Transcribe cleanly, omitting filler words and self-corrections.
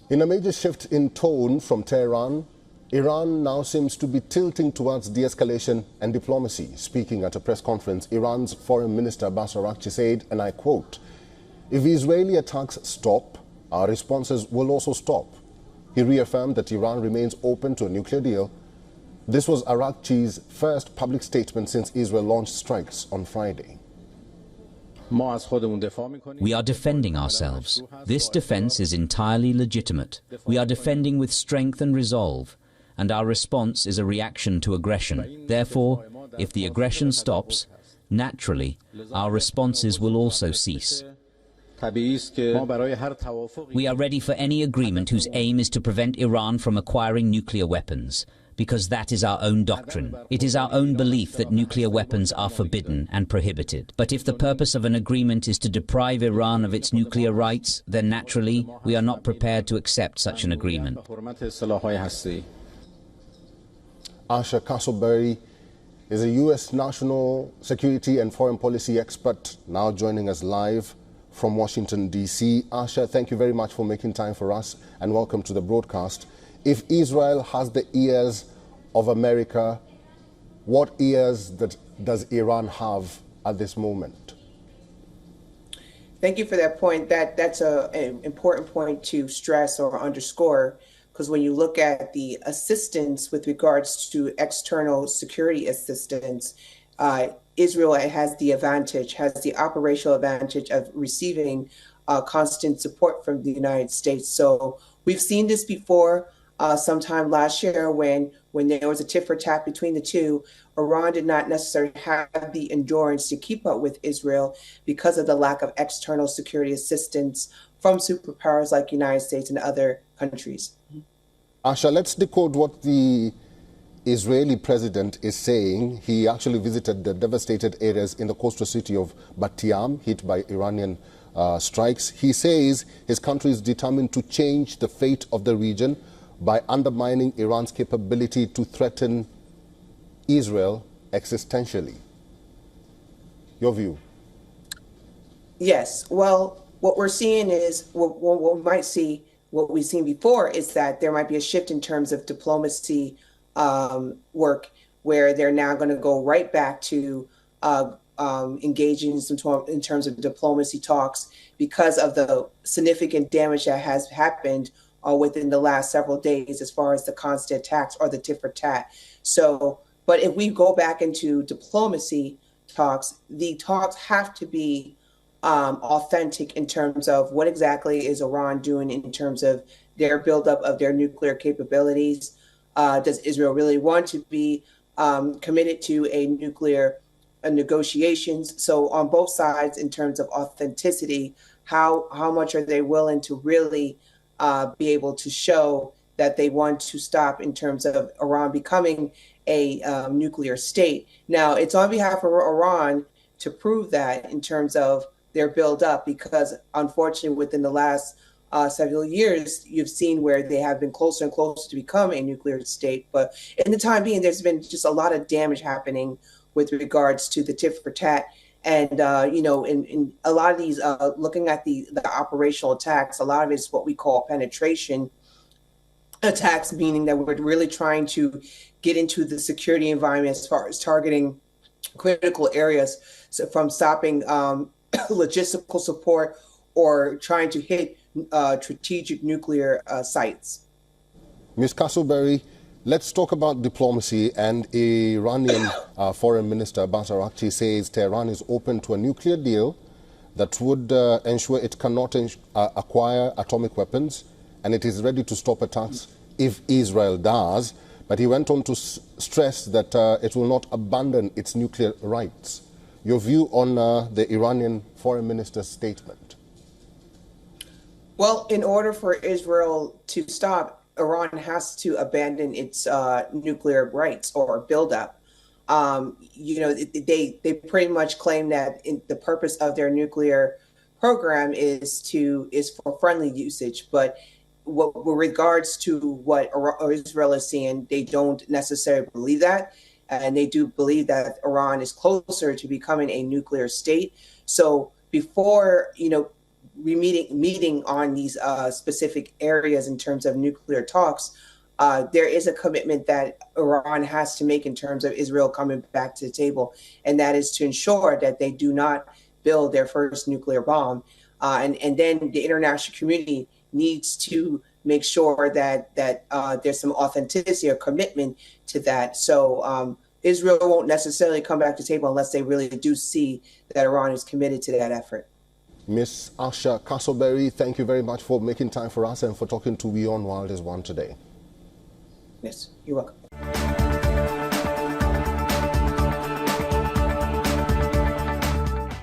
In a major shift in tone from Tehran, Iran now seems to be tilting towards de-escalation and diplomacy. Speaking at a press conference, Iran's Foreign Minister Abbas Araghchi said, and I quote, "If Israeli attacks stop, our responses will also stop." He reaffirmed that Iran remains open to a nuclear deal. This was Araghchi's first public statement since Israel launched strikes on Friday. We are defending ourselves. This defense is entirely legitimate. We are defending with strength and resolve, and our response is a reaction to aggression. Therefore, if the aggression stops, naturally, our responses will also cease. We are ready for any agreement whose aim is to prevent Iran from acquiring nuclear weapons, because that is our own doctrine. It is our own belief that nuclear weapons are forbidden and prohibited. But if the purpose of an agreement is to deprive Iran of its nuclear rights, then naturally, we are not prepared to accept such an agreement. Asha Castleberry is a U.S. national security and foreign policy expert, now joining us live from Washington, D.C. Asha, thank you very much for making time for us, and welcome to the broadcast. If Israel has the ears of America, what ears does Iran have at this moment? Thank you for that point. That's an important point to stress or underscore, because when you look at the assistance with regards to external security assistance, Israel has the advantage, has the operational advantage of receiving constant support from the United States. So we've seen this before. Sometime last year when there was a tit for tat between the two, Iran did not necessarily have the endurance to keep up with Israel because of the lack of external security assistance from superpowers like the United States and other countries. Asha, let's decode what the Israeli president is saying. He actually visited the devastated areas in the coastal city of Bat Yam, hit by Iranian strikes. He says his country is determined to change the fate of the region by undermining Iran's capability to threaten Israel existentially. Your view? Yes. Well, what we're seeing is, what we might see, what we've seen before is that there might be a shift in terms of diplomacy work, where they're now going to go right back to engaging in terms of diplomacy talks because of the significant damage that has happened within the last several days as far as the constant attacks or the tit for tat. So, but if we go back into diplomacy talks, the talks have to be authentic in terms of what exactly is Iran doing in terms of their buildup of their nuclear capabilities. Does Israel really want to be committed to a nuclear negotiations? So on both sides, in terms of authenticity, how much are they willing to really be able to show that they want to stop in terms of Iran becoming a nuclear state? Now, it's on behalf of Iran to prove that in terms of their build-up, because unfortunately, within the last several years, you've seen where they have been closer and closer to become a nuclear state. But in the time being, there's been just a lot of damage happening with regards to the tit for tat. And, in a lot of these, looking at the operational attacks, a lot of it is what we call penetration attacks, meaning that we're really trying to get into the security environment as far as targeting critical areas, so from stopping logistical support or trying to hit strategic nuclear sites. Ms. Castleberry, let's talk about diplomacy. And Iranian Foreign Minister Abbas Araghchi says Tehran is open to a nuclear deal that would ensure it cannot acquire atomic weapons, and it is ready to stop attacks if Israel does. But he went on to stress that it will not abandon its nuclear rights. Your view on the Iranian Foreign Minister's statement? Well, in order for Israel to stop, Iran has to abandon its nuclear rights or buildup. They pretty much claim that the purpose of their nuclear program is for friendly usage. But with regards to what Israel is seeing, they don't necessarily believe that. And they do believe that Iran is closer to becoming a nuclear state. So before, meeting on these specific areas in terms of nuclear talks, there is a commitment that Iran has to make in terms of Israel coming back to the table, and that is to ensure that they do not build their first nuclear bomb. And then the international community needs to make sure that there's some authenticity or commitment to that. So Israel won't necessarily come back to the table unless they really do see that Iran is committed to that effort. Ms. Asha Castleberry, thank you very much for making time for us and for talking to WION World is One today. Yes, you're welcome.